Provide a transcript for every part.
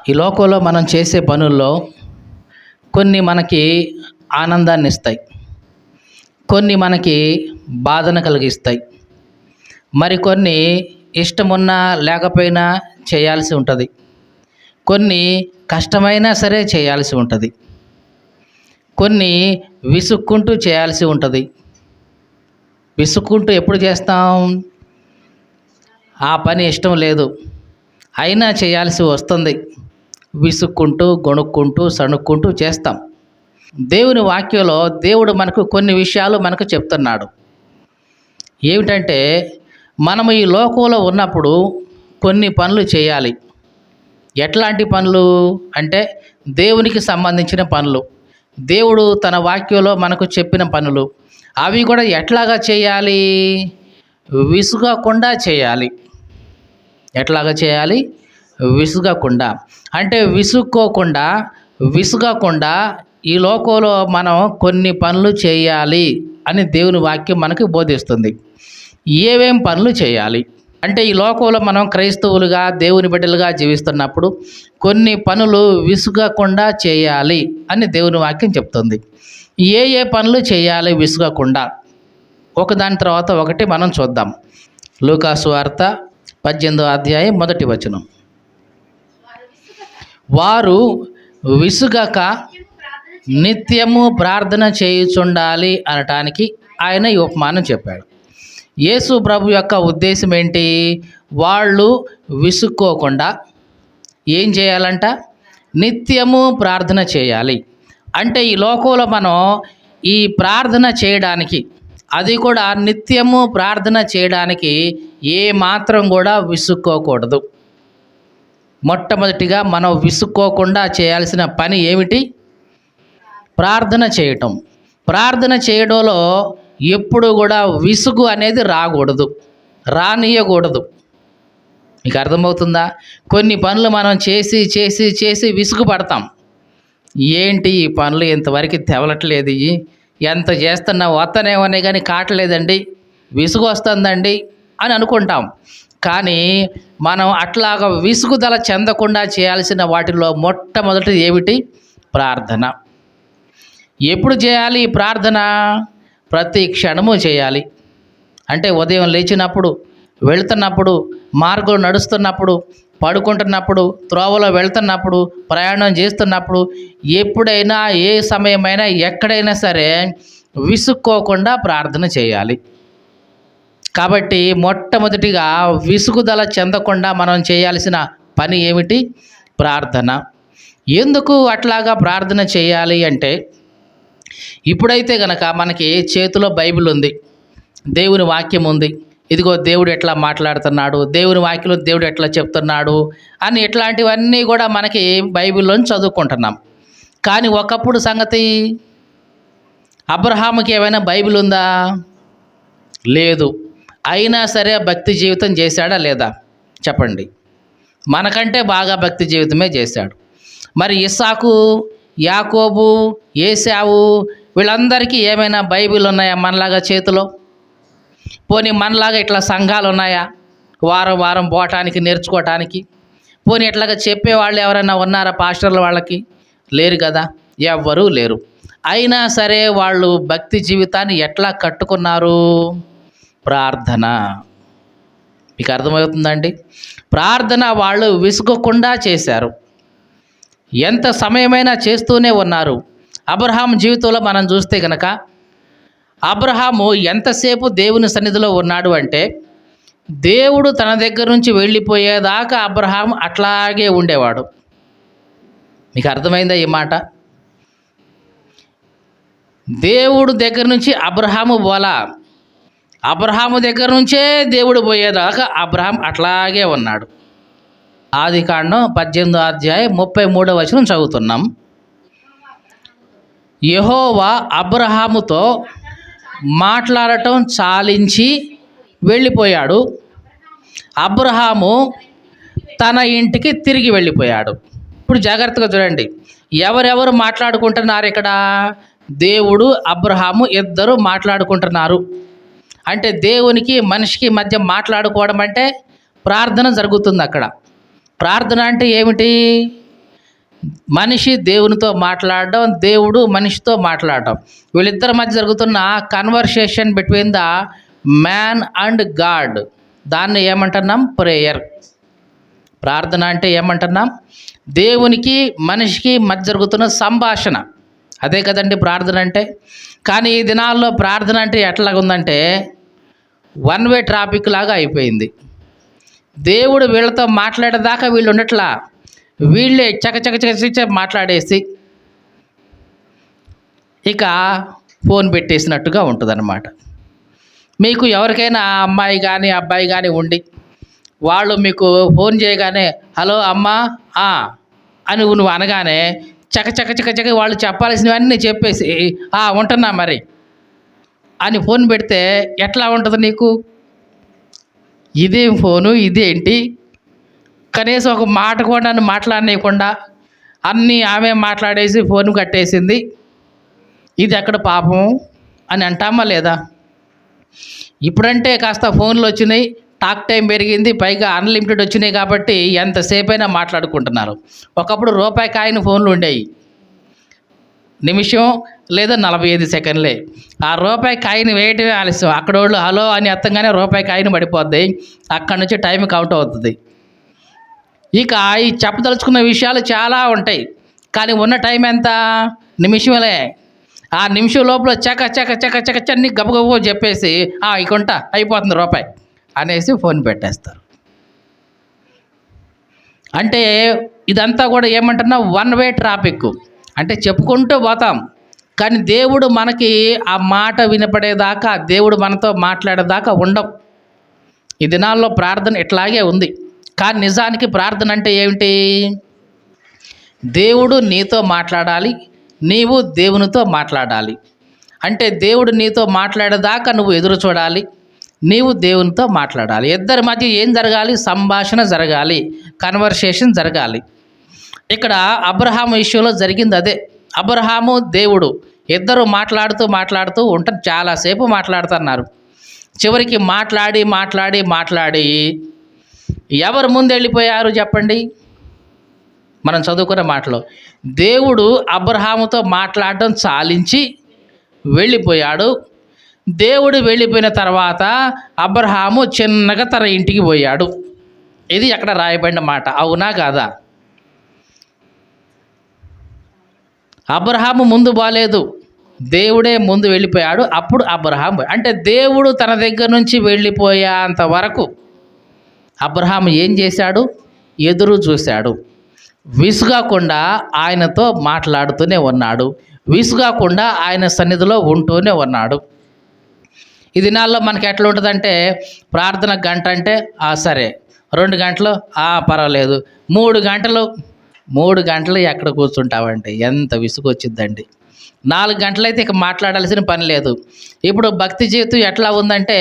ఈ లోకంలో మనం చేసే పనుల్లో కొన్ని మనకి ఆనందాన్ని ఇస్తాయి, కొన్ని మనకి బాధను కలిగిస్తాయి, మరికొన్ని ఇష్టమున్నా లేకపోయినా చేయాల్సి ఉంటుంది, కొన్ని కష్టమైనా సరే చేయాల్సి ఉంటుంది, కొన్ని విసుక్కుంటూ చేయాల్సి ఉంటుంది. విసుక్కుంటూ ఎప్పుడు చేస్తాం? ఆ పని ఇష్టం లేదు అయినా చేయాల్సి వస్తుంది. విసుక్కుంటూ గొణుక్కుంటూ సణుక్కుంటూ చేస్తాం. దేవుని వాక్యంలో దేవుడు మనకు కొన్ని విషయాలు మనకు చెప్తున్నాడు. ఏమిటంటే మనము ఈ లోకంలో ఉన్నప్పుడు కొన్ని పనులు చేయాలి. ఎట్లాంటి పనులు అంటే దేవునికి సంబంధించిన పనులు, దేవుడు తన వాక్యంలో మనకు చెప్పిన పనులు. అవి కూడా ఎట్లాగా చేయాలి? విసుగకుండా చేయాలి. ఎట్లాగా చేయాలి? విసుగకుండా. అంటే విసుగకుండా ఈ లోకంలో మనం కొన్ని పనులు చేయాలి అని దేవుని వాక్యం మనకు బోధిస్తుంది. ఏమేం పనులు చేయాలి అంటే ఈ లోకంలో మనం క్రైస్తవులుగా దేవుని బిడ్డలుగా జీవిస్తున్నప్పుడు కొన్ని పనులు విసుగకుండా చేయాలి అని దేవుని వాక్యం చెప్తుంది. ఏ ఏ పనులు చేయాలి విసుగకుండా? ఒకదాని తర్వాత ఒకటి మనం చూద్దాం. లూకాసు వార్త 18వ అధ్యాయం 1వ వచనం. వారు విసుగక నిత్యము ప్రార్థన చేయుచుండాలి అనటానికి ఆయన ఈ ఉపమానం చెప్పాడు. యేసు ప్రభు యొక్క ఉద్దేశం ఏంటి? వాళ్ళు విసుక్కోకుండా ఏం చేయాలంట? నిత్యము ప్రార్థన చేయాలి. అంటే ఈ లోకంలో మనం ఈ ప్రార్థన చేయడానికి, అది కూడా నిత్యము ప్రార్థన చేయడానికి ఏ మాత్రం కూడా విసుక్కోకూడదు. మొట్టమొదటిగా మనం విసుక్కోకుండా చేయాల్సిన పని ఏమిటి? ప్రార్థన చేయటం. ప్రార్థన చేయడంలో ఎప్పుడు కూడా విసుగు అనేది రానియకూడదు. మీకు అర్థమవుతుందా? కొన్ని పనులు మనం చేసి చేసి చేసి విసుగు పడతాం. ఏంటి ఈ పనులు ఇంతవరకు తెవలట్లేదు, ఎంత చేస్తున్నా వస్తనేమనే కానీ కావట్లేదండి, విసుగు వస్తుందండి అని అనుకుంటాం. కానీ మనం అట్లాగా విసుగుదల చెందకుండా చేయాల్సిన వాటిలో మొట్టమొదటిది ఏమిటి? ప్రార్థన. ఎప్పుడు చేయాలి ఈ ప్రార్థన? ప్రతి క్షణము చేయాలి. అంటే ఉదయం లేచినప్పుడు, వెళ్తున్నప్పుడు, మార్గంలో నడుస్తున్నప్పుడు, పడుకుంటున్నప్పుడు, త్రోవలో వెళ్తున్నప్పుడు, ప్రయాణం చేస్తున్నప్పుడు, ఎప్పుడైనా ఏ సమయమైనా ఎక్కడైనా సరే విసుక్కోకుండా ప్రార్థన చేయాలి. కాబట్టి మొట్టమొదటిగా విసుగుదల చెందకుండా మనం చేయాల్సిన పని ఏమిటి? ప్రార్థన. ఎందుకు అట్లాగా ప్రార్థన చేయాలి అంటే, ఇప్పుడైతే గనక మనకి చేతిలో బైబిల్ ఉంది, దేవుని వాక్యం ఉంది. ఇదిగో దేవుడు ఎట్లా మాట్లాడుతున్నాడు, దేవుని వాక్యంలో దేవుడు ఎట్లా చెప్తున్నాడు అని ఇట్లాంటివన్నీ కూడా మనకి బైబిల్లోని చదువుకుంటున్నాం. కానీ ఒకప్పుడు సంగతి, అబ్రహాముకి ఏమైనా బైబిల్ ఉందా? లేదు. అయినా సరే భక్తి జీవితం చేశాడా లేదా? చెప్పండి. మనకంటే బాగా భక్తి జీవితమే చేశాడు. మరి ఇస్సాకు, యాకోబు, ఏశావు వీళ్ళందరికీ ఏమైనా బైబిల్ ఉన్నాయా మనలాగా చేతిలో? పోనీ మనలాగా ఇట్లా సంఘాలు ఉన్నాయా వారం వారం పోవటానికి, నేర్చుకోవటానికి? పోనీ ఇట్లాగా చెప్పేవాళ్ళు ఎవరైనా ఉన్నారా పాస్టర్ల వాళ్ళకి? లేరు కదా, ఎవ్వరూ లేరు. అయినా సరే వాళ్ళు భక్తి జీవితాన్ని ఎట్లా కట్టుకున్నారు? ప్రార్థన. మీకు అర్థమవుతుందండి? ప్రార్థన వాళ్ళు విసుగకుండా చేశారు. ఎంత సమయమైనా చేస్తూనే ఉన్నారు. అబ్రహాం జీవితంలో మనం చూస్తే కనుక అబ్రహాము ఎంతసేపు దేవుని సన్నిధిలో ఉన్నాడు అంటే, దేవుడు తన దగ్గర నుంచి వెళ్ళిపోయేదాకా అబ్రహాం అట్లాగే ఉండేవాడు. మీకు అర్థమైందా ఈ మాట? దేవుడు దగ్గర నుంచి అబ్రహాము పోలా, అబ్రహాము దగ్గర నుంచే దేవుడు పోయేదాకా అబ్రహాం అట్లాగే ఉన్నాడు. ఆదికాండం 18వ అధ్యాయం 33వ వచనం చదువుతున్నాం. యెహోవా అబ్రహాముతో మాట్లాడటం చాలించి వెళ్ళిపోయాడు. అబ్రహాము తన ఇంటికి తిరిగి వెళ్ళిపోయాడు. ఇప్పుడు జాగ్రత్తగా చూడండి, ఎవరెవరు మాట్లాడుకుంటున్నారు ఇక్కడ? దేవుడు, అబ్రహాము ఇద్దరు మాట్లాడుకుంటున్నారు. అంటే దేవునికి మనిషికి మధ్య మాట్లాడుకోవడం అంటే ప్రార్థన జరుగుతుంది అక్కడ. ప్రార్థన అంటే ఏమిటి? మనిషి దేవునితో మాట్లాడడం, దేవుడు మనిషితో మాట్లాడడం, వీళ్ళిద్దరి మధ్య జరుగుతున్న conversation between the man and God, దాన్ని ఏమంటున్నాం? ప్రేయర్. ప్రార్థన అంటే ఏమంటున్నాం? దేవునికి మనిషికి మధ్య జరుగుతున్న సంభాషణ, అదే కదండి ప్రార్థన అంటే. కానీ ఈ దినాల్లో ప్రార్థన అంటే ఎట్లాగుందంటే వన్ వే ట్రాఫిక్ లాగా అయిపోయింది. దేవుడు వీళ్ళతో మాట్లాడేదాకా వీళ్ళు ఉండట్లా, వీళ్ళే చక మాట్లాడేసి ఇక ఫోన్ పెట్టేసినట్టుగా ఉంటుందన్నమాట. మీకు ఎవరికైనా అమ్మాయి కానీ అబ్బాయి కానీ ఉండి వాళ్ళు మీకు ఫోన్ చేయగానే హలో అమ్మా అని నువ్వు అనగానే చక వాళ్ళు చెప్పాల్సినవన్నీ చెప్పేసి ఉంటున్నా మరి అని ఫోన్ పెడితే ఎట్లా ఉంటుంది నీకు? ఇదేం ఫోను, ఇదేంటి? కనీసం ఒక మాట కూడా నన్ను మాట్లాడనీయకుండా అన్నీ ఆమె మాట్లాడేసి ఫోన్ కట్టేసింది, ఇది ఎక్కడ పాపం అని అంటామా లేదా? ఇప్పుడంటే కాస్త ఫోన్లు వచ్చినాయి, టాక్ టైం పెరిగింది, పైగా అన్లిమిటెడ్ వచ్చినాయి కాబట్టి ఎంతసేపైనా మాట్లాడుకుంటున్నారు. ఒకప్పుడు రూపాయి కాయిన్ ఫోన్లు ఉండేవి, నిమిషం లేదా 45 సెకండ్లే. ఆ రూపాయి కాయిన్ వేయటమే ఆలస్యం. అక్కడ వాళ్ళు హలో అని ఎత్తంగానే రూపాయి కాయిన్ పడిపోద్ది, అక్కడి నుంచి టైం కౌంట్ అవుతుంది. ఇక ఈ చెప్పదలుచుకున్న విషయాలు చాలా ఉంటాయి, కానీ ఉన్న టైం ఎంత? నిమిషంలే. ఆ నిమిషం లోపల చక అన్ని గబగబో చెప్పేసి ఇక ఉంటా అయిపోతుంది రూపాయి అనేసి ఫోన్ పెట్టేస్తారు. అంటే ఇదంతా కూడా ఏమంటున్నా వన్ వే ట్రాఫిక్. అంటే చెప్పుకుంటూ పోతాం, కానీ దేవుడు మనకి ఆ మాట వినపడేదాకా, దేవుడు మనతో మాట్లాడేదాకా ఉండం. ఈ దినాల్లో ప్రార్థన ఇట్లాగే ఉంది. కానీ నిజానికి ప్రార్థన అంటే ఏమిటి? దేవుడు నీతో మాట్లాడాలి, నీవు దేవునితో మాట్లాడాలి. అంటే దేవుడు నీతో మాట్లాడేదాకా నువ్వు ఎదురు చూడాలి, నీవు దేవునితో మాట్లాడాలి. ఇద్దరి మధ్య ఏం జరగాలి? సంభాషణ జరగాలి, కన్వర్సేషన్ జరగాలి. ఇక్కడ అబ్రహాము విషయంలో జరిగింది అదే. అబ్రహాము దేవుడు ఇద్దరు మాట్లాడుతూ ఉంటారు, చాలాసేపు మాట్లాడుతున్నారు. చివరికి మాట్లాడి ఎవరు ముందు వెళ్ళిపోయారు చెప్పండి? మనం చదువుకున్న మాటలో దేవుడు అబ్రహాముతో మాట్లాడడం చాలించి వెళ్ళిపోయాడు. దేవుడు వెళ్ళిపోయిన తర్వాత అబ్రహాము చిన్నగా తన ఇంటికి పోయాడు. ఇది అక్కడ రాయబడిన మాట, అవునా కాదా? అబ్రహాము ముందు బాలేదు, దేవుడే ముందు వెళ్ళిపోయాడు. అప్పుడు అబ్రహాము, అంటే దేవుడు తన దగ్గర నుంచి వెళ్ళిపోయేంత వరకు అబ్రహాము ఏం చేశాడు? ఎదురు చూశాడు. విసుగాకుండా ఆయనతో మాట్లాడుతూనే ఉన్నాడు, విసుగాకుండా ఆయన సన్నిధిలో ఉంటూనే ఉన్నాడు. ఈ దినాల్లో మనకి ఎట్లా ఉంటుందంటే ప్రార్థన గంట అంటే సరే, 2 గంటలు పర్వాలేదు, 3 గంటలు ఎక్కడ కూర్చుంటావంటే ఎంత విసుగు వచ్చిందండి. 4 గంటలైతే ఇక మాట్లాడాల్సిన పని లేదు. ఇప్పుడు భక్తి జీవితం ఎట్లా ఉందంటే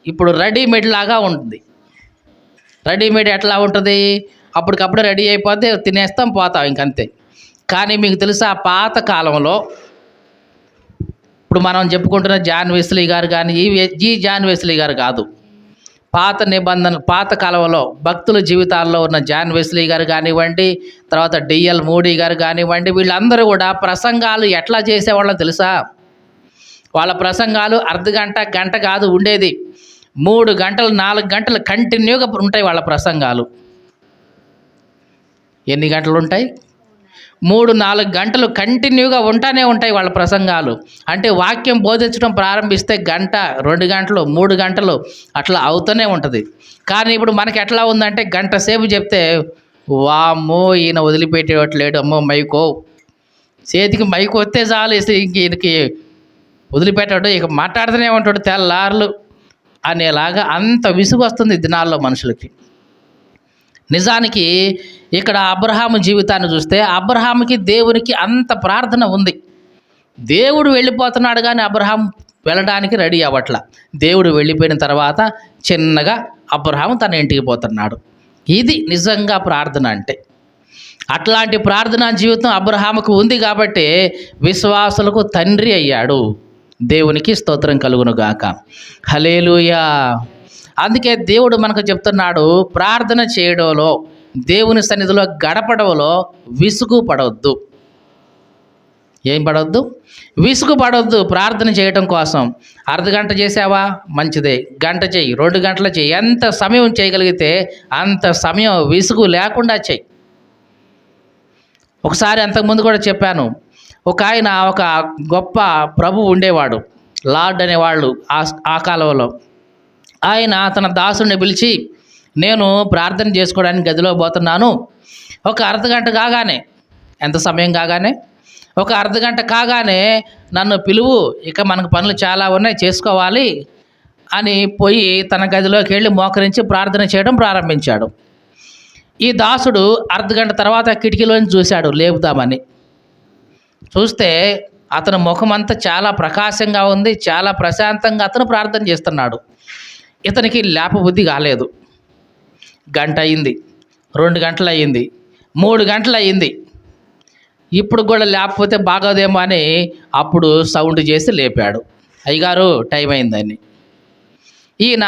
ఇప్పుడు రెడీమేడ్ లాగా ఉంటుంది. రెడీమేడ్ ఎట్లా ఉంటుంది? అప్పటికప్పుడు రెడీ అయిపోతే తినేస్తాం, పోతాం, ఇంకంతే. కానీ మీకు తెలుసా, పాత కాలంలో ఇప్పుడు మనం చెప్పుకుంటున్న జాన్ వెస్లీ గారు కానీ ఈ జాన్ వెస్లీ గారు కాదు, పాత కాలంలో భక్తుల జీవితాల్లో ఉన్న జాన్ వెస్లీ గారు కానివ్వండి, తర్వాత డిఎల్ మూడీ గారు కానివ్వండి, వీళ్ళందరూ కూడా ప్రసంగాలు ఎట్లా చేసేవాళ్ళో తెలుసా? వాళ్ళ ప్రసంగాలు గంట కాదు ఉండేది, 3 గంటలు 4 గంటలు కంటిన్యూగా ఉంటాయి వాళ్ళ ప్రసంగాలు. ఎన్ని గంటలు ఉంటాయి? 3-4 గంటలు కంటిన్యూగా ఉంటాయి వాళ్ళ ప్రసంగాలు. అంటే వాక్యం బోధించడం ప్రారంభిస్తే 1 గంట, 2 గంటలు, 3 గంటలు అట్లా అవుతూనే ఉంటుంది. కానీ ఇప్పుడు మనకి ఎట్లా ఉందంటే గంట సేపు చెప్తే వామ్మో ఈయన వదిలిపెట్టేటట్లేడు, అమ్మో మైకో, చేతికి మైకు వస్తే చాలు ఈయనకి వదిలిపెట్టాడు, ఇక మాట్లాడుతూనే ఉంటాడు తెల్లార్లు అనేలాగా అంత విసుగు వస్తుంది దినాల్లో మనుషులకి. నిజానికి ఇక్కడ అబ్రహాము జీవితాన్ని చూస్తే అబ్రహాముకి దేవునికి అంత ప్రార్థన ఉంది. దేవుడు వెళ్ళిపోతున్నాడు కానీ అబ్రహాం వెళ్ళడానికి రెడీ అవ్వట్ల. దేవుడు వెళ్ళిపోయిన తర్వాత చిన్నగా అబ్రహాము తన ఇంటికి పోతున్నాడు. ఇది నిజంగా ప్రార్థన అంటే. అట్లాంటి ప్రార్థనా జీవితం అబ్రహాముకు ఉంది కాబట్టి విశ్వాసులకు తండ్రి అయ్యాడు. దేవునికి స్తోత్రం కలుగునుగాక. హల్లెలూయా. అందుకే దేవుడు మనకు చెప్తున్నాడు, ప్రార్థన చేయడంలో దేవుని సన్నిధిలో గడపడంలో విసుగు పడవద్దు. ఏం పడవద్దు? విసుగు పడవద్దు. ప్రార్థన చేయటం కోసం అర్ధగంట చేసావా, మంచిదే. గంట చెయ్యి, 2 గంటలు చెయ్యి, ఎంత సమయం చేయగలిగితే అంత సమయం విసుగు లేకుండా చెయ్యి. ఒకసారి అంతకుముందు కూడా చెప్పాను, ఒక గొప్ప ప్రభు ఉండేవాడు, లార్డ్ అనేవాళ్ళు ఆ కాలంలో. ఆయన తన దాసుని పిలిచి, నేను ప్రార్థన చేసుకోవడానికి గదిలో పోతున్నాను, ఒక అర్ధగంట కాగానే, ఎంత సమయం కాగానే, ఒక అర్ధగంట కాగానే నన్ను పిలువు, ఇక మనకు పనులు చాలా ఉన్నాయి, చేసుకోవాలి అని పోయి తన గదిలోకి వెళ్ళి మోకరించి ప్రార్థన చేయడం ప్రారంభించాడు. ఈ దాసుడు అర్ధగంట తర్వాత కిటికీలోంచి చూశాడు లేపుదామని. చూస్తే అతని ముఖమంతా చాలా ప్రకాశంగా ఉంది, చాలా ప్రశాంతంగా అతను ప్రార్థన చేస్తున్నాడు. ఇతనికి లేపబుద్ధి కాలేదు. గంట అయింది, 2 గంటలు అయ్యింది, 3 గంటలు అయ్యింది. ఇప్పుడు కూడా లేకపోతే బాగోదేమో అని అప్పుడు సౌండ్ చేసి లేపాడు. అయ్యగారు టైం అయిందని. ఈయన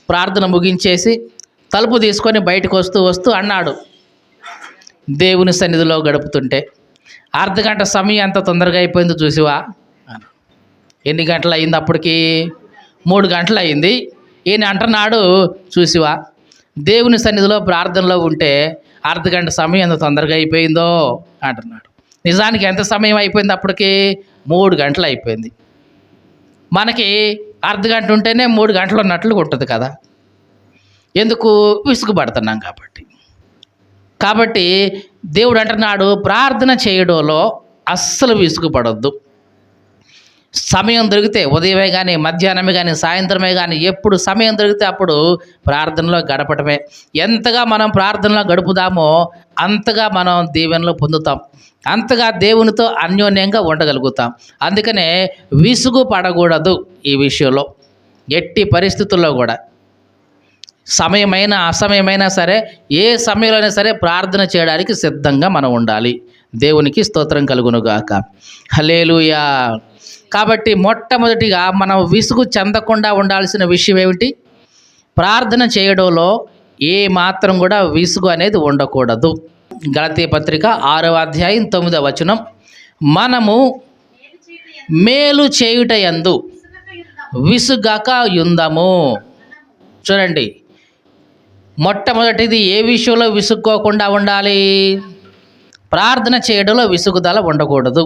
ప్రార్థన ముగించేసి తలుపు తీసుకొని బయటకు వస్తూ అన్నాడు, దేవుని సన్నిధిలో గడుపుతుంటే అర్ధగంట సమయం ఎంత తొందరగా అయిపోయిందో చూసివా. ఎన్ని గంటలు అయింది అప్పటికి? 3 గంటలు అయింది. ఈయన అంటున్నాడు, చూసివా, దేవుని సన్నిధిలో ప్రార్థనలో ఉంటే అర్ధగంట సమయం ఎంత తొందరగా అయిపోయిందో అంటున్నాడు. నిజానికి ఎంత సమయం అయిపోయింది అప్పటికి? 3 గంటలు అయిపోయింది. మనకి అర్ధగంట ఉంటేనే 3 గంటలు ఉన్నట్లు ఉంటుంది కదా. ఎందుకు? విసుగుపడుతున్నాం కాబట్టి దేవుడు అంటున్నాడు, ప్రార్థన చేయడంలో అస్సలు విసుగుపడొద్దు. సమయం దొరికితే ఉదయమే కానీ, మధ్యాహ్నమే కానీ, సాయంత్రమే కానీ, ఎప్పుడు సమయం దొరికితే అప్పుడు ప్రార్థనలో గడపటమే. ఎంతగా మనం ప్రార్థనలో గడుపుదామో అంతగా మనం దీవెనలు పొందుతాం, అంతగా దేవునితో అన్యోన్యంగా ఉండగలుగుతాం. అందుకనే విసుగు పడకూడదు ఈ విషయంలో, ఎట్టి పరిస్థితుల్లో కూడా. సమయమైనా అసమయమైనా సరే, ఏ సమయంలోనైనా సరే ప్రార్థన చేయడానికి సిద్ధంగా మనం ఉండాలి. దేవునికి స్తోత్రం కలుగునుగాక. హల్లెలూయా. కాబట్టి మొట్టమొదటిగా మనం విసుగు చెందకుండా ఉండాల్సిన విషయం ఏమిటి? ప్రార్థన చేయడంలో ఏ మాత్రం కూడా విసుగు అనేది ఉండకూడదు. గలతీ పత్రిక 6వ అధ్యాయం 9వ వచనం, మనము మేలు చేయుట యందు విసుగక యుందము. చూడండి, మొట్టమొదటిది ఏ విషయంలో విసుక్కోకుండా ఉండాలి? ప్రార్థన చేయడంలో విసుగుదల ఉండకూడదు.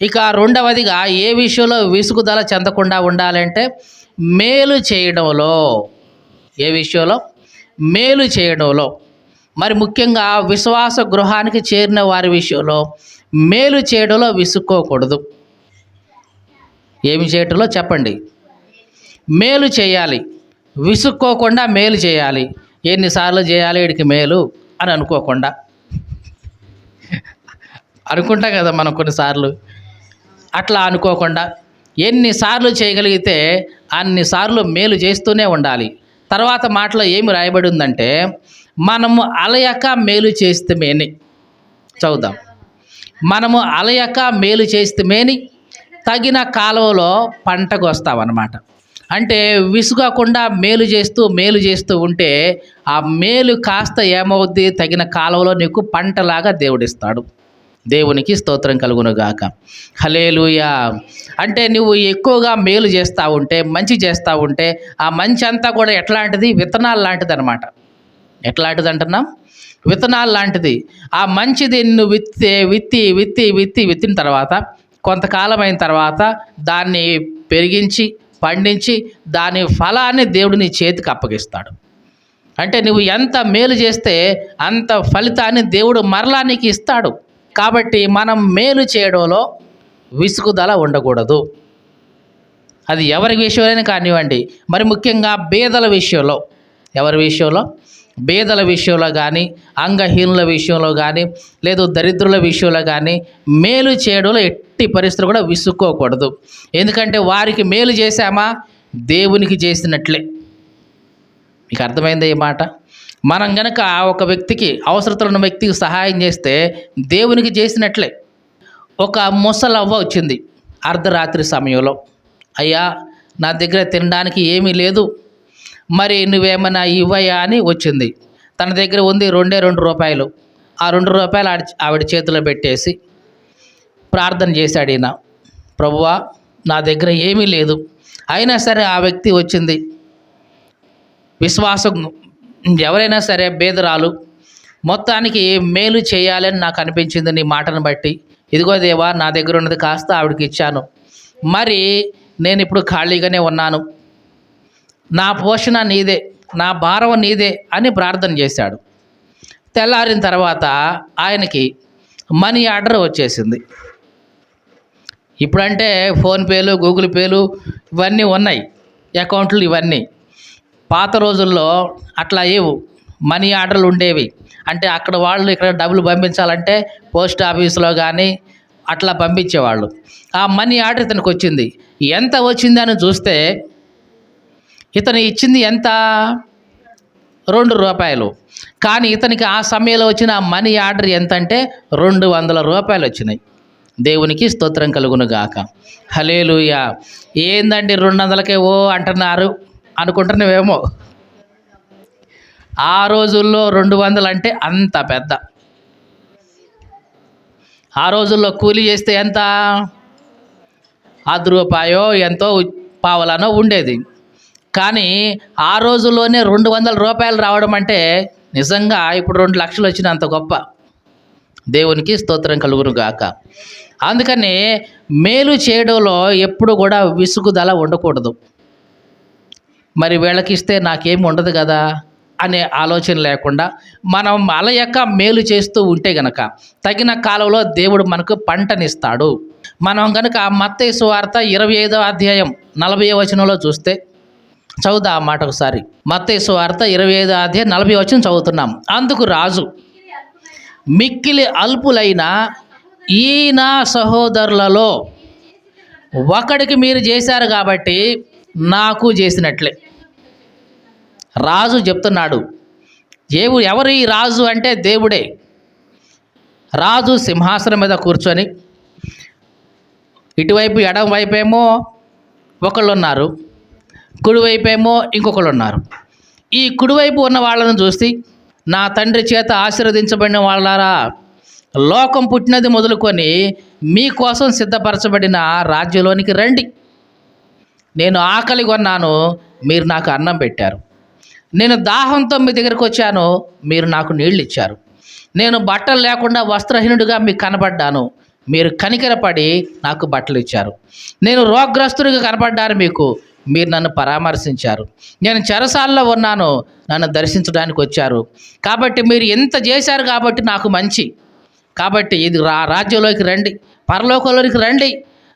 ఇక రెండవదిగా ఏ విషయంలో విసుగుదల చెందకుండా ఉండాలంటే మేలు చేయడంలో. ఏ విషయంలో? మేలు చేయడంలో. మరి ముఖ్యంగా విశ్వాస గృహానికి చేరిన వారి విషయంలో మేలు చేయడంలో విసుక్కోకూడదు. ఏమి చేయటంలో చెప్పండి? మేలు చేయాలి, విసుక్కోకుండా మేలు చేయాలి. ఎన్నిసార్లు చేయాలి వీడికి మేలు అని అనుకోకుండా. అనుకుంటాం కదా మనం కొన్నిసార్లు. అట్లా అనుకోకుండా ఎన్నిసార్లు చేయగలిగితే అన్నిసార్లు మేలు చేస్తూనే ఉండాలి. తర్వాత మాటలో ఏమి రాయబడి ఉందంటే, మనము అలయక మేలు చేస్తమేని. చదువుదాం. మనము అలయక మేలు చేస్తమేని తగిన కాలంలో పంటకు వస్తామన్నమాట. అంటే విసుగకుండా మేలు చేస్తూ ఉంటే ఆ మేలు కాస్త ఏమవుద్ది? తగిన కాలంలో నీకు పంటలాగా దేవుడిస్తాడు. దేవునికి స్తోత్రం కలుగునుగాక. హల్లెలూయా. అంటే నువ్వు ఎక్కువగా మేలు చేస్తూ ఉంటే, మంచి చేస్తూ ఉంటే, ఆ మంచి అంతా కూడా ఎట్లాంటిది? విత్తనాలు లాంటిది అనమాట. ఎట్లాంటిది అంటున్నాం? విత్తనాలు లాంటిది. ఆ మంచిది నువ్వు విత్తిన తర్వాత కొంతకాలం అయిన తర్వాత దాన్ని పెరిగించి పండించి దాని ఫలాన్ని దేవుడు నీ చేతికి అప్పగిస్తాడు. అంటే నువ్వు ఎంత మేలు చేస్తే అంత ఫలితాన్ని దేవుడు మరలా నీకు ఇస్తాడు. కాబట్టి మనం మేలు చేయడంలో విసుగుదల ఉండకూడదు. అది ఎవరి విషయంలోనే కానివ్వండి. మరి ముఖ్యంగా బేదల విషయంలో. ఎవరి విషయంలో? బేదల విషయంలో కానీ, అంగహీనుల విషయంలో కానీ, లేదు దరిద్రుల విషయంలో కానీ మేలు చేయడంలో ఎట్టి పరిస్థితులు కూడా విసుక్కోకూడదు. ఎందుకంటే వారికి మేలు చేశామా దేవునికి చేసినట్లే. మీకు అర్థమైంది ఈ మాట? మనం గనక ఒక వ్యక్తికి, అవసరతలు ఉన్న వ్యక్తికి సహాయం చేస్తే దేవునికి చేసినట్లే. ఒక ముసలవ్వ వచ్చింది అర్ధరాత్రి సమయంలో, అయ్యా నా దగ్గర తినడానికి ఏమీ లేదు, మరి నువ్వేమన్నా ఇవ్వయా అని వచ్చింది. తన దగ్గర ఉంది రెండే రూపాయలు. ఆ రూపాయలు ఆవిడ చేతిలో పెట్టేసి ప్రార్థన చేశాడు ఈయన. ప్రభువా, నా దగ్గర ఏమీ లేదు, అయినా సరే ఆ వ్యక్తి వచ్చింది, విశ్వాసం, ఎవరైనా సరే బేదరాలు, మొత్తానికి మేలు చేయాలని నాకు అనిపించింది నీ మాటను బట్టి. ఇదిగో దేవా, నా దగ్గర ఉన్నది కాస్త ఆవిడకి ఇచ్చాను, మరి నేను ఇప్పుడు ఖాళీగానే ఉన్నాను, నా పోషణ నీదే, నా భారం నీదే అని ప్రార్థన చేశాడు. తెల్లారిన తర్వాత ఆయనకి మనీ ఆర్డర్ వచ్చేసింది. ఇప్పుడంటే ఫోన్పేలు, గూగుల్ పేలు ఇవన్నీ ఉన్నాయి, అకౌంట్లు ఇవన్నీ. పాత రోజుల్లో అట్లా ఏవు మనీ ఆర్డర్లు ఉండేవి. అంటే అక్కడ వాళ్ళు ఇక్కడ డబ్బులు పంపించాలంటే పోస్ట్ ఆఫీసులో కానీ అట్లా పంపించేవాళ్ళు. ఆ మనీ ఆర్డర్ ఇతనికి వచ్చింది. ఎంత వచ్చిందని చూస్తే ఇతను ఇచ్చింది ఎంత? 2 రూపాయలు. కానీ ఇతనికి ఆ సమయంలో వచ్చిన మనీ ఆర్డర్ ఎంత అంటే 200 రూపాయలు వచ్చినాయి. దేవునికి స్తోత్రం కలుగును గాక. హల్లెలూయా. ఏందండి 200కే ఓ అంటున్నారు అనుకుంటున్నావేమో. ఆ రోజుల్లో 200 అంటే అంత పెద్ద. ఆ రోజుల్లో కూలి చేస్తే ఎంత? రూపాయో ఎంతో పావలానో ఉండేది. కానీ ఆ రోజుల్లోనే 200 రూపాయలు రావడం అంటే నిజంగా ఇప్పుడు 2 లక్షలు వచ్చినంత గొప్ప. దేవునికి స్తోత్రం కలుగును గాక. అందుకని మేలు చేయడంలో ఎప్పుడు కూడా విసుగుదల ఉండకూడదు. మరి వీళ్ళకి ఇస్తే నాకేమి ఉండదు కదా అనే ఆలోచన లేకుండా మనం అలయక మేలు చేస్తూ ఉంటే గనక తగిన కాలంలో దేవుడు మనకు పంటనిస్తాడు. మనం కనుక మత్తయి సువార్త 25వ అధ్యాయం 40వ వచనంలో చూస్తే, చదువుదా ఆ మాట ఒకసారి. మత్తయి సువార్త 25వ అధ్యాయం 40వ వచనం చదువుతున్నాం. అందుకు రాజు, మిక్కిలి అల్పులైన ఈ నా సహోదరులలో ఒకడికి మీరు చేశారు కాబట్టి నాకు చేసినట్లే. రాజు చెప్తున్నాడు. ఎవరు ఈ రాజు అంటే దేవుడే. రాజు సింహాసనం మీద కూర్చొని ఇటువైపు ఎడమ వైపేమో ఒకళ్ళు ఉన్నారు, కుడివైపేమో ఇంకొకళ్ళు ఉన్నారు. ఈ కుడివైపు ఉన్న వాళ్ళను చూసి, నా తండ్రి చేత ఆశీర్వదించబడిన వాళ్ళారా, లోకం పుట్టినది మొదలుకొని మీకోసం సిద్ధపరచబడిన రాజ్యంలోనికి రండి. నేను ఆకలి కొన్నాను, మీరు నాకు అన్నం పెట్టారు. నేను దాహంతో మీ దగ్గరికి వచ్చాను, మీరు నాకు నీళ్ళు ఇచ్చారు. నేను బట్టలు లేకుండా వస్త్రహీనుడిగా మీకు కనబడ్డాను, మీరు కనికరపడి నాకు బట్టలు ఇచ్చారు. నేను రోగగ్రస్తుడిగా కనబడ్డాను మీకు, మీరు నన్ను పరామర్శించారు. నేను చెరసాలలో ఉన్నాను, నన్ను దర్శించడానికి వచ్చారు. కాబట్టి మీరు ఎంత చేశారు కాబట్టి నాకు మంచి, కాబట్టి ఇది రాజ్యంలోకి రండి, పరలోకంలోకి రండి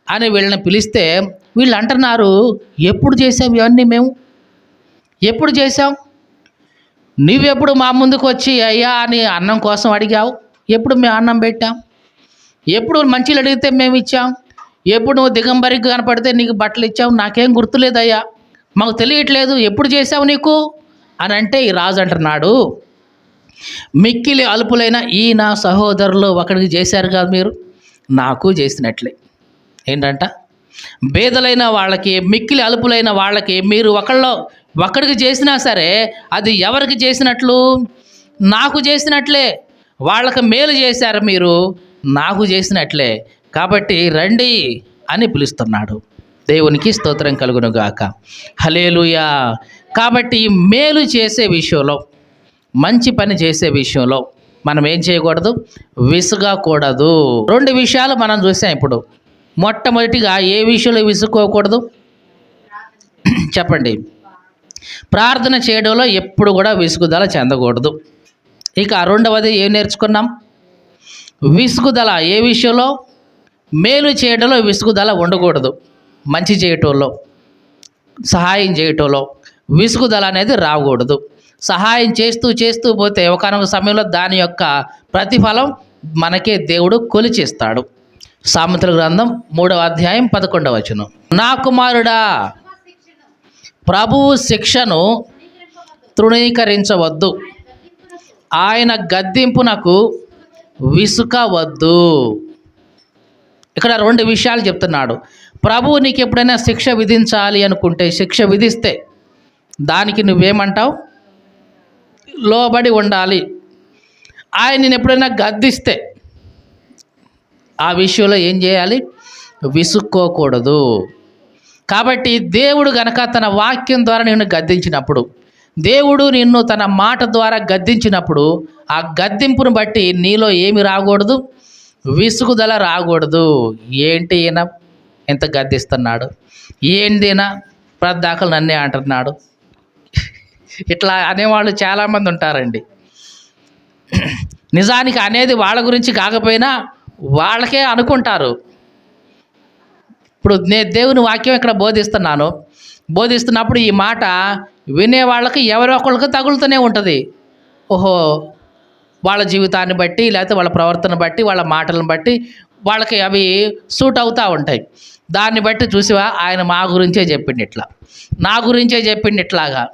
అని వీళ్ళని పిలిస్తే వీళ్ళు అంటున్నారు, ఎప్పుడు చేసాం ఇవన్నీ? మేము ఎప్పుడు చేసాం? నువ్వెప్పుడు మా ముందుకు వచ్చి అయ్యా అని అన్నం కోసం అడిగావు? ఎప్పుడు మేము అన్నం పెట్టాం? ఎప్పుడు మంచిలు అడిగితే మేము ఇచ్చాం? ఎప్పుడు నువ్వు దిగంబరికి కనపడితే నీకు బట్టలు ఇచ్చావు? నాకేం గుర్తులేదయ్యా, మాకు తెలియట్లేదు, ఎప్పుడు చేసావు నీకు అని అంటే ఈ రాజు అంటున్నాడు, మిక్కిలి అల్పులైన ఈ నా సహోదరులు ఒకడికి చేశారు కాదు మీరు, నాకు చేసినట్లే. ఏంటంట? బేదలైన వాళ్ళకి, మిక్కిలి అల్పులైన వాళ్ళకి మీరు ఒకడికి చేసినా సరే అది ఎవరికి చేసినట్లు? నాకు చేసినట్లే. వాళ్ళకి మేలు చేశారు మీరు, నాకు చేసినట్లే. కాబట్టి రండి అని పిలుస్తున్నాడు. దేవునికి స్తోత్రం కలుగును గాక. హల్లెలూయా. కాబట్టి మేలు చేసే విషయంలో, మంచి పని చేసే విషయంలో మనం ఏం చేయకూడదు? విసుగకూడదు. 2 విషయాలు మనం చూసాం ఇప్పుడు. మొట్టమొదటిగా ఏ విషయంలో విసుక్కోకూడదు చెప్పండి? ప్రార్థన చేయడంలో ఎప్పుడు కూడా విసుగుదల చెందకూడదు. ఇక రెండవది ఏం నేర్చుకున్నాం? విసుగుదల ఏ విషయంలో? మేలు చేయడంలో విసుగుదల ఉండకూడదు. మంచి చేయటంలో, సహాయం చేయటంలో విసుగుదల అనేది రాకూడదు. సహాయం చేస్తూ చేస్తూ పోతే ఒకనొక సమయంలో దాని యొక్క ప్రతిఫలం మనకే దేవుడు కొలిచిస్తాడు. సామెతల గ్రంథం 3వ అధ్యాయం 11వ వచనం. నా కుమారుడా, ప్రభువు శిక్షను తృణీకరించవద్దు, ఆయన గద్దింపునకు విసుకవద్దు. ఇక్కడ 2 విషయాలు చెప్తున్నాడు. ప్రభువు నీకు ఎప్పుడైనా శిక్ష విధించాలి అనుకుంటే, శిక్ష విధిస్తే దానికి నువ్వేమంటావు? లోబడి ఉండాలి. ఆయనను ఎప్పుడైనా గద్దిస్తే ఆ విషయంలో ఏం చేయాలి? విసుక్కోకూడదు. కాబట్టి దేవుడు గనక తన వాక్యం ద్వారా నిన్ను గద్దించినప్పుడు, దేవుడు నిన్ను తన మాట ద్వారా గద్దించినప్పుడు, ఆ గద్దింపును బట్టి నీలో ఏమి రాకూడదు? విసుగుదల రాకూడదు. ఏంటి ఈయన ఎంత గద్దిస్తున్నాడు, ఏందినా ప్రద్దాకలు నన్నే అంటున్నాడు, ఇట్లా అనేవాళ్ళు చాలామంది ఉంటారండి. నిజానికి అనేది వాళ్ళ గురించి కాకపోయినా వాళ్ళకే అనుకుంటారు. ఇప్పుడు నేను దేవుని వాక్యం ఇక్కడ బోధిస్తున్నప్పుడు ఈ మాట వినే వాళ్ళకి ఎవరో ఒకళ్ళకి తగులుతూనే ఉంటుంది. ఓహో, వాళ్ళ జీవితాన్ని బట్టి, లేకపోతే వాళ్ళ ప్రవర్తన బట్టి, వాళ్ళ మాటలను బట్టి వాళ్ళకి అవి సూట్ అవుతూ ఉంటాయి. దాన్ని బట్టి చూసివా, ఆయన మా గురించే చెప్పిండు ఇట్లా, నా గురించే చెప్పిండు ఇట్లాగా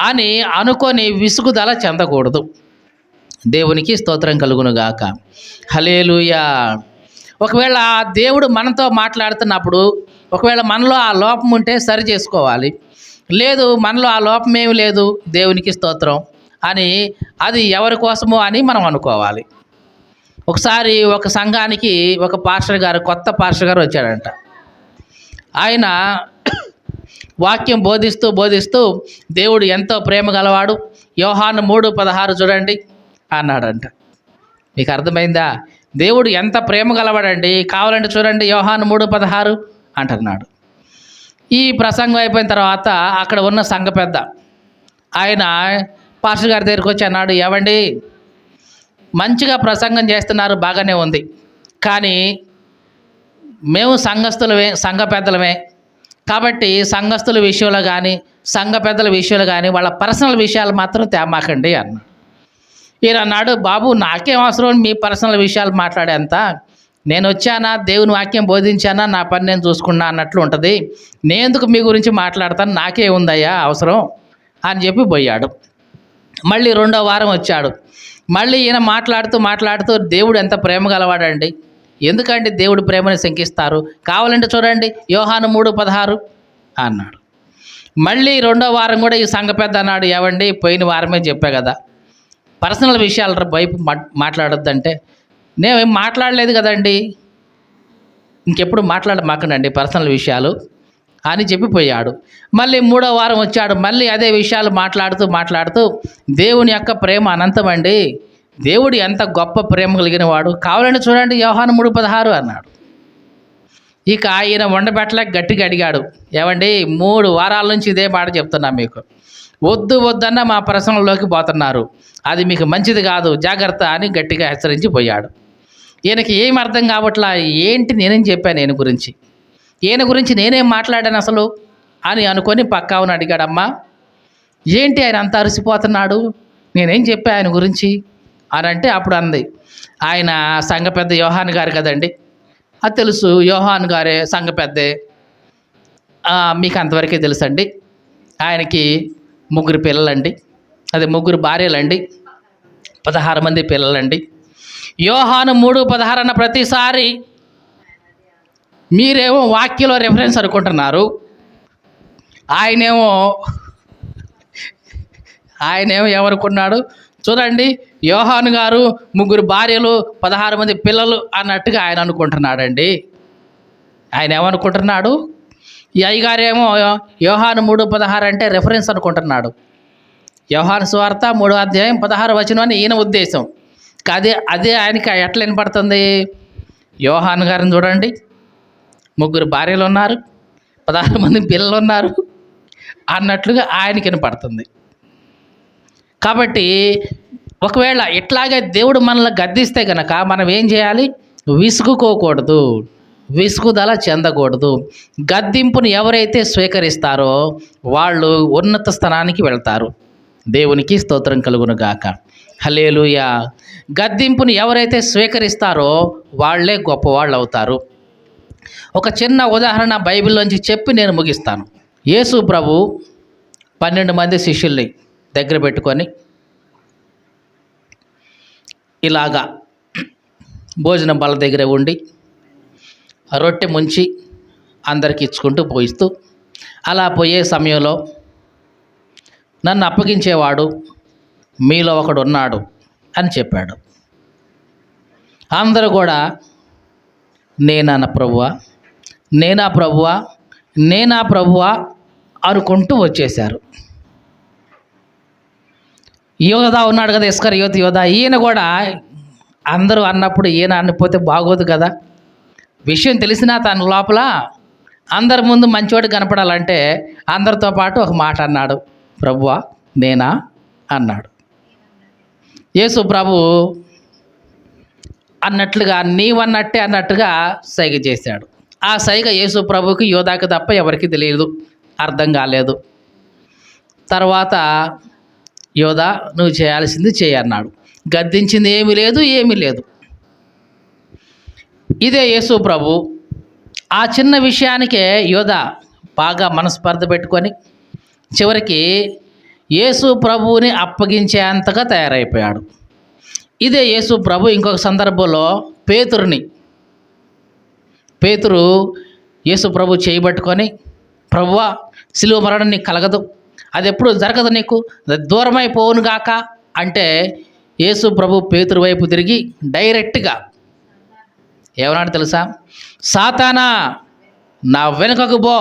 అని అనుకొని విసుగుదల చెందకూడదు. దేవునికి స్తోత్రం కలుగునుగాక. హల్లెలూయా. ఒకవేళ దేవుడు మనతో మాట్లాడుతున్నప్పుడు ఒకవేళ మనలో ఆ లోపం ఉంటే సరి చేసుకోవాలి. లేదు, మనలో ఆ లోపం ఏమి లేదు, దేవునికి స్తోత్రం అని, అది ఎవరి కోసమో అని మనం అనుకోవాలి. ఒకసారి ఒక సంఘానికి ఒక కొత్త పాస్టర్ గారు వచ్చాడంట. ఆయన వాక్యం బోధిస్తూ దేవుడు ఎంతో ప్రేమ గలవాడు, యోహాను 3:16 చూడండి అన్నాడంట. మీకు అర్థమైందా? దేవుడు ఎంత ప్రేమ గలవాడండి. కావాలంటే చూడండి, యోహాను 3:16 అంటున్నాడు. ఈ ప్రసంగం అయిపోయిన తర్వాత అక్కడ ఉన్న సంఘ పెద్ద ఆయన పాస్టర్ గారి దగ్గరికి వచ్చి అన్నాడు, ఏవండి, మంచిగా ప్రసంగం చేస్తున్నారు, బాగానే ఉంది, కానీ మేము సంఘ పెద్దలమే కాబట్టి సంఘస్థుల విషయంలో కానీ సంఘ పెద్దల విషయంలో కానీ వాళ్ళ పర్సనల్ విషయాలు మాత్రం తేమాకండి అన్నాడు. ఈయన అన్నాడు, బాబు నాకేం అవసరం మీ పర్సనల్ విషయాలు మాట్లాడేంత, నేను వచ్చానా, దేవుని వాక్యం బోధించానా, నా పని నేను చూసుకున్నా అన్నట్లు ఉంటుంది, నేను ఎందుకు మీ గురించి మాట్లాడతాను, నాకే ఉందయ్యా అవసరం అని చెప్పి పోయాడు. మళ్ళీ 2వ వారం వచ్చాడు. మళ్ళీ ఈయన మాట్లాడుతూ దేవుడు ఎంత ప్రేమ గలవాడండి, ఎందుకంటే దేవుడు ప్రేమని శంకిస్తారు, కావాలంటే చూడండి యోహాను 3:16 అన్నాడు. మళ్ళీ 2వ వారం కూడా ఈ సంఘ పెద్ద అన్నాడు, ఏవండి పోయిన వారమే చెప్పా కదా పర్సనల్ విషయాలు వైపు మాట్లాడొద్దంటే, నేనేం మాట్లాడలేదు కదండి, ఇంకెప్పుడు మాట్లాడమాకండి పర్సనల్ విషయాలు అని చెప్పిపోయాడు. మళ్ళీ 3వ వారం వచ్చాడు. మళ్ళీ అదే విషయాలు మాట్లాడుతూ దేవుని యొక్క ప్రేమ అనంతమండి, దేవుడు ఎంత గొప్ప ప్రేమ కలిగిన వాడు, కావాలంటే చూడండి యోహాను 3:16 అన్నాడు. ఇక ఆయన వండబెట్టలేక గట్టిగా అడిగాడు, ఏవండి 3 వారాల నుంచి ఇదే మాట చెప్తున్నా మీకు, వద్దన్న మా ప్రసంగంలోకి పోతున్నారు, అది మీకు మంచిది కాదు, జాగ్రత్త అని గట్టిగా హెచ్చరించి పోయాడు. ఈయనకి ఏం అర్థం కావట్లా, ఏంటి నేనేం చెప్పాను ఈయన గురించి నేనేం మాట్లాడాను అసలు అని అనుకొని పక్కావుని అడిగాడమ్మా, ఏంటి ఆయన అంత అరిసిపోతున్నాడు, నేనేం చెప్పా ఆయన గురించి అని అంటే, అప్పుడు అంది, ఆయన సంఘ పెద్ద యోహాను గారు కదండి, అది తెలుసు, యోహాను గారే సంఘ పెద్దే, మీకు అంతవరకే తెలుసండి, ఆయనకి 3 పిల్లలండి, అదే 3 భార్యలండి, 16 మంది పిల్లలండి. యోహాను 3:16 అన్న ప్రతిసారి మీరేమో వాక్యంలో రెఫరెన్స్ అనుకుంటున్నారు, ఆయనేమో ఏమనుకున్నాడు చూడండి, యోహాను గారు 3 భార్యలు 16 మంది పిల్లలు అన్నట్టుగా ఆయన అనుకుంటున్నాడండి. ఆయన ఏమనుకుంటున్నాడు, ఈ అయ్యగారేమో యోహాను 3:16 అంటే రెఫరెన్స్ అనుకుంటున్నాడు. యోహాను సువార్త 3వ అధ్యాయం 16వ వచనం అని ఈయన ఉద్దేశం. అదే ఆయనకి ఎట్లా వినపడుతుంది, యోహాను గారిని చూడండి 3 భార్యలు ఉన్నారు, 16 మంది పిల్లలు ఉన్నారు అన్నట్లుగా ఆయనకి వినపడుతుంది. కాబట్టి ఒకవేళ ఇట్లాగే దేవుడు మనల్ని గద్దిస్తే కనుక మనం ఏం చేయాలి, విసుగుకోకూడదు, విసుగుదల చెందకూడదు. గద్దింపును ఎవరైతే స్వీకరిస్తారో వాళ్ళు ఉన్నత స్థానానికి వెళ్తారు. దేవునికి స్తోత్రం కలుగునుగాక. హల్లెలూయా. గద్దింపును ఎవరైతే స్వీకరిస్తారో వాళ్ళే గొప్పవాళ్ళు అవుతారు. ఒక చిన్న ఉదాహరణ బైబిల్లోంచి చెప్పి నేను ముగిస్తాను. యేసు ప్రభు 12 మంది శిష్యుల్ని దగ్గర పెట్టుకొని ఇలాగా భోజనం బల్ల దగ్గర ఉండి రొట్టె ముంచి అందరికి ఇచ్చుకుంటూ పోయిస్తూ, అలా పోయే సమయంలో నన్ను అప్పగించేవాడు మీలో ఒకడు ఉన్నాడు అని చెప్పాడు. అందరూ కూడా నేనా ప్రభువా, నేనా ప్రభువా, నేనా ప్రభువా అనుకుంటూ వచ్చేశారు. యోధా ఉన్నాడు కదా, ఇస్కరియోతు యోధా, ఈయన కూడా అందరూ అన్నప్పుడు ఈయన అనిపోతే బాగోదు కదా. విషయం తెలిసినా తన లోపల అందరి ముందు మంచివాడు కనపడాలంటే అందరితో పాటు ఒక మాట అన్నాడు, ప్రభువా నేనా అన్నాడు. యేసు ప్రభు అన్నట్లుగా నీవన్నట్టే అన్నట్టుగా సైగ చేశాడు. ఆ సైగ యేసు ప్రభుకి యోధాకి తప్ప ఎవరికి తెలియదు, అర్థం కాలేదు. తర్వాత యోధా నువ్వు చేయాల్సింది చేయన్నాడు. గద్దించింది ఏమీ లేదు. ఇదే యేసు ప్రభు ఆ చిన్న విషయానికే యోధా బాగా మనస్పర్ధ పెట్టుకొని చివరికి యేసు ప్రభువుని అప్పగించేంతగా తయారైపోయాడు. ఇదే యేసు ప్రభు ఇంకొక సందర్భంలో పేతురు యేసు ప్రభు చేయబట్టుకొని, ప్రభువా సిలువ మరణం నీకు కలగదు, అది ఎప్పుడు జరగదు, నీకు దూరమైపోవును గాక అంటే యేసు ప్రభు పేతురు వైపు తిరిగి డైరెక్ట్గా ఏమన్నాడు తెలుసా? సాతానా నా వెనుకకు పో,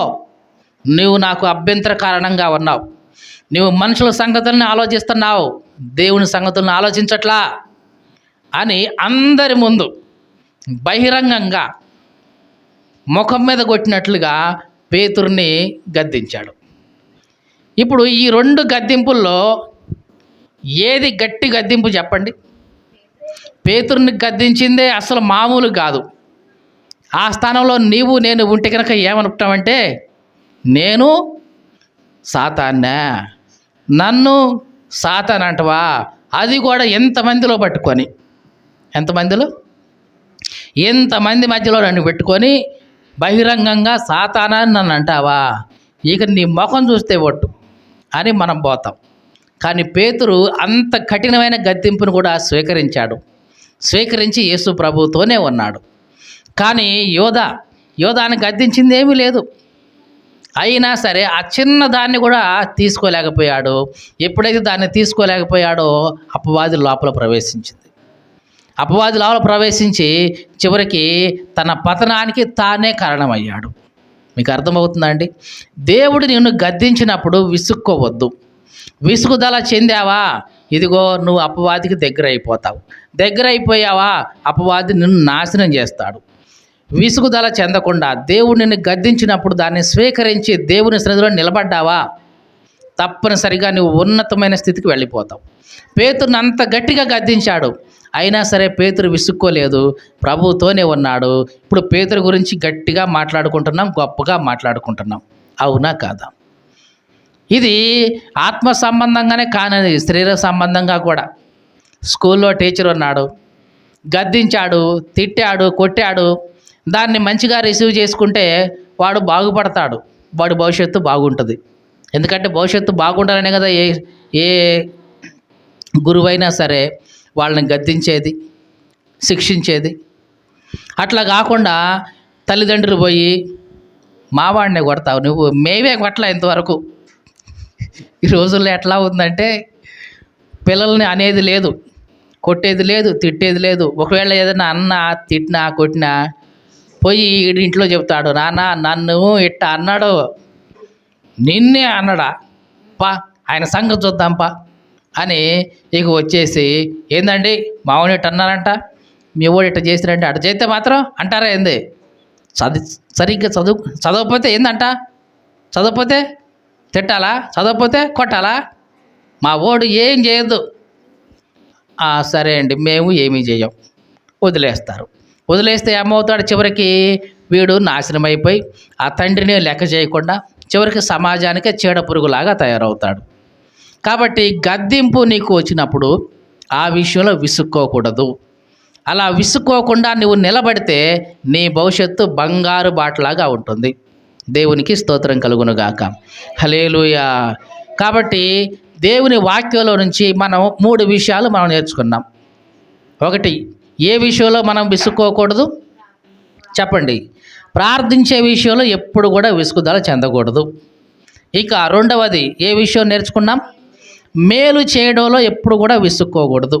నువ్వు నాకు అభ్యంతర కారణంగా ఉన్నావు, నువ్వు మనుషుల సంగతులను ఆలోచిస్తున్నావు, దేవుని సంగతులను ఆలోచించట్లా అని అందరి ముందు బహిరంగంగా ముఖం మీద కొట్టినట్లుగా పేతురుని గద్దించాడు. ఇప్పుడు ఈ 2 గద్దింపుల్లో ఏది గట్టి గద్దింపు చెప్పండి? పేతురుని గద్దించిందే అసలు మామూలు కాదు. ఆ స్థానంలో నేను ఉంటే కనుక ఏమనుకుంటామంటే, నేను సాతాన్నా, నన్ను సాతాన్ అంటవా, అది కూడా ఎంతమందిలో పట్టుకొని, ఎంతమంది మధ్యలో నన్ను పెట్టుకొని బహిరంగంగా సాతానాన్ని నన్ను అంటావా, ఇక నీ ముఖం చూస్తే ఒట్టు అని మనం పోతాం. కానీ పేతురు అంత కఠినమైన గద్దింపును కూడా స్వీకరించి యేసు ప్రభుతోనే ఉన్నాడు. కానీ యోధాని గద్దించింది ఏమీ లేదు. అయినా సరే ఆ చిన్న దాన్ని కూడా తీసుకోలేకపోయాడు. ఎప్పుడైతే దాన్ని తీసుకోలేకపోయాడో అపవాది లోపల ప్రవేశించి చివరికి తన పతనానికి తానే కారణమయ్యాడు. మీకు అర్థమవుతుందా అండి? దేవుడు నిన్ను గద్దించినప్పుడు విసుక్కోవద్దు. విసుగుదల చెందావా, ఇదిగో నువ్వు అపవాదికి దగ్గర అయిపోయావా, అపవాది నిన్ను నాశనం చేస్తాడు. విసుగుదల చెందకుండా దేవుడు నిన్ను గద్దించినప్పుడు దాన్ని స్వీకరించి దేవుని సన్నిధిలో నిలబడ్డావా, తప్పనిసరిగా నువ్వు ఉన్నతమైన స్థితికి వెళ్ళిపోతావు. పేతురుని అంత గట్టిగా గద్దించాడు, అయినా సరే పేతురు విసుక్కోలేదు, ప్రభువుతోనే ఉన్నాడు. ఇప్పుడు పేతురు గురించి గట్టిగా మాట్లాడుకుంటున్నాం, గొప్పగా మాట్లాడుకుంటున్నాం. అవునా కాదా? ఇది ఆత్మ సంబంధంగానే కానది, శరీర సంబంధంగా కూడా. స్కూల్లో టీచర్ ఉన్నాడు, గద్దించాడు, తిట్టాడు, కొట్టాడు. దాన్ని మంచిగా రిసీవ్ చేసుకుంటే వాడు బాగుపడతాడు, వాడి భవిష్యత్తు బాగుంటుంది. ఎందుకంటే భవిష్యత్తు బాగుండాలనే కదా ఏ గురువైనా సరే వాళ్ళని గద్దించేది, శిక్షించేది. అట్లా కాకుండా తల్లిదండ్రులు పోయి మావాడినే కొడతావు నువ్వు, మేమే కొట్టలా ఇంతవరకు. ఈ రోజుల్లో ఎట్లా ఉందంటే పిల్లల్ని అనేది లేదు, కొట్టేది లేదు, తిట్టేది లేదు. ఒకవేళ ఏదైనా అన్నా తిట్టినా కొట్టినా పోయి ఇంట్లో చెప్తాడు, నాన్న నన్ను ఇట్ట అన్నాడు, నిన్నే అన్నాడా, పా ఆయన సంగతి చూద్దాంపా అని ఇక వచ్చేసి, ఏందండి మామూలు ఇట్ట అన్నారంట, మీ వాడు ఇట్ట చేసిరంటే, అట్ట చేస్తే మాత్రం అంటారా ఏంది, సరిగ్గా చదవకపోతే ఏందంట, చదవకపోతే తిట్టాలా, చదవకపోతే కొట్టాలా, మా వాడు ఏం చేయొద్దు. సరే అండి మేము ఏమీ చేయం, వదిలేస్తే ఏమవుతాడు, చివరికి వీడు నాశనం అయిపోయి ఆ తండ్రిని లెక్క చేయకుండా చివరికి సమాజానికే చీడ పురుగులాగా తయారవుతాడు. కాబట్టి గద్దింపు నీకు వచ్చినప్పుడు ఆ విషయంలో విసుక్కోకూడదు. అలా విసుక్కోకుండా నువ్వు నిలబడితే నీ భవిష్యత్తు బంగారు బాటలాగా ఉంటుంది. దేవునికి స్తోత్రం కలుగునుగాక. హల్లెలూయా. కాబట్టి దేవుని వాక్యంలో నుంచి మనం 3 విషయాలు మనం నేర్చుకున్నాం. ఒకటి, ఏ విషయంలో మనం విసుక్కోకూడదు చెప్పండి? ప్రార్థించే విషయంలో ఎప్పుడు కూడా విసుగుదల చెందకూడదు. ఇక రెండవది ఏ విషయం నేర్చుకున్నాం? మేలు చేయడంలో ఎప్పుడు కూడా విసుక్కోకూడదు.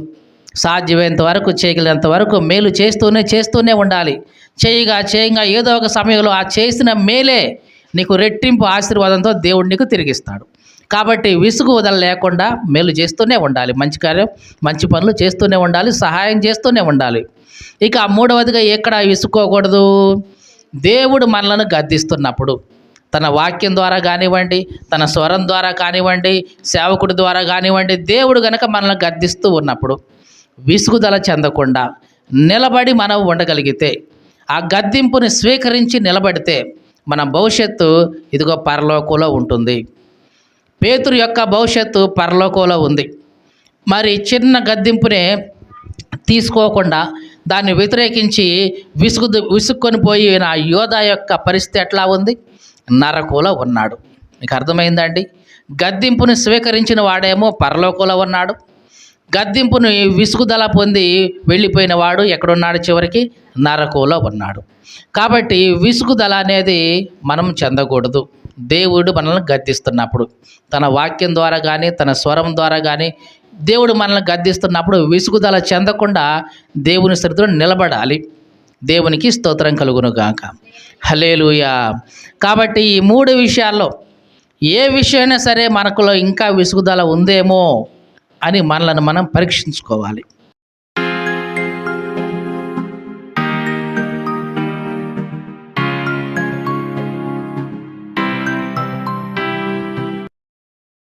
సాధ్యమైనంత వరకు, చేయగలిగినంత వరకు మేలు చేస్తూనే ఉండాలి. చేయగా ఏదో ఒక సమయంలో ఆ చేసిన మేలే నీకు రెట్టింపు ఆశీర్వాదంతో దేవుడు నీకు తిరిగిస్తాడు. కాబట్టి విసుగు వదల లేకుండా మేలు చేస్తూనే ఉండాలి. మంచి కార్యం, మంచి పనులు చేస్తూనే ఉండాలి. సహాయం చేస్తూనే ఉండాలి. ఇక మూడవదిగా ఎక్కడ విసుక్కోకూడదు? దేవుడు మనలను గద్దిస్తున్నప్పుడు, తన వాక్యం ద్వారా కానివ్వండి, తన స్వరం ద్వారా కానివ్వండి, సేవకుడి ద్వారా కానివ్వండి, దేవుడు గనక మనల్ని గద్దిస్తూ ఉన్నప్పుడు విసుగుదల చెందకుండా నిలబడి మనం ఉండగలిగితే, ఆ గద్దింపుని స్వీకరించి నిలబడితే మన భవిష్యత్తు ఇదిగో పరలోకంలో ఉంటుంది. పేతురు యొక్క భవిష్యత్తు పరలోకంలో ఉంది. మరి చిన్న గద్దింపునే తీసుకోకుండా దాన్ని వ్యతిరేకించి విసుక్కొని పోయిన యోధా యొక్క పరిస్థితి ఎట్లా ఉంది? నరకంలో ఉన్నాడు. మీకు అర్థమైందండి? గద్దింపుని స్వీకరించిన వాడేమో పరలోకంలో ఉన్నాడు. గద్దింపుని విసుగుదల పొంది వెళ్ళిపోయిన వాడు ఎక్కడున్నాడు? చివరికి నరకంలో ఉన్నాడు. కాబట్టి విసుగుదల అనేది మనం చెందకూడదు. దేవుడు మనల్ని గద్దిస్తున్నప్పుడు, తన వాక్యం ద్వారా కానీ, తన స్వరం ద్వారా కానీ దేవుడు మనల్ని గద్దిస్తున్నప్పుడు విసుగుదల చెందకుండా దేవుని సన్నిధిలో నిలబడాలి. దేవునికి స్తోత్రం కలుగును గాక. హల్లెలూయా. కాబట్టి ఈ 3 విషయాల్లో ఏ విషయమైనా సరే మనకులో ఇంకా విసుగుదల ఉందేమో అని మనలను మనం పరీక్షించుకోవాలి.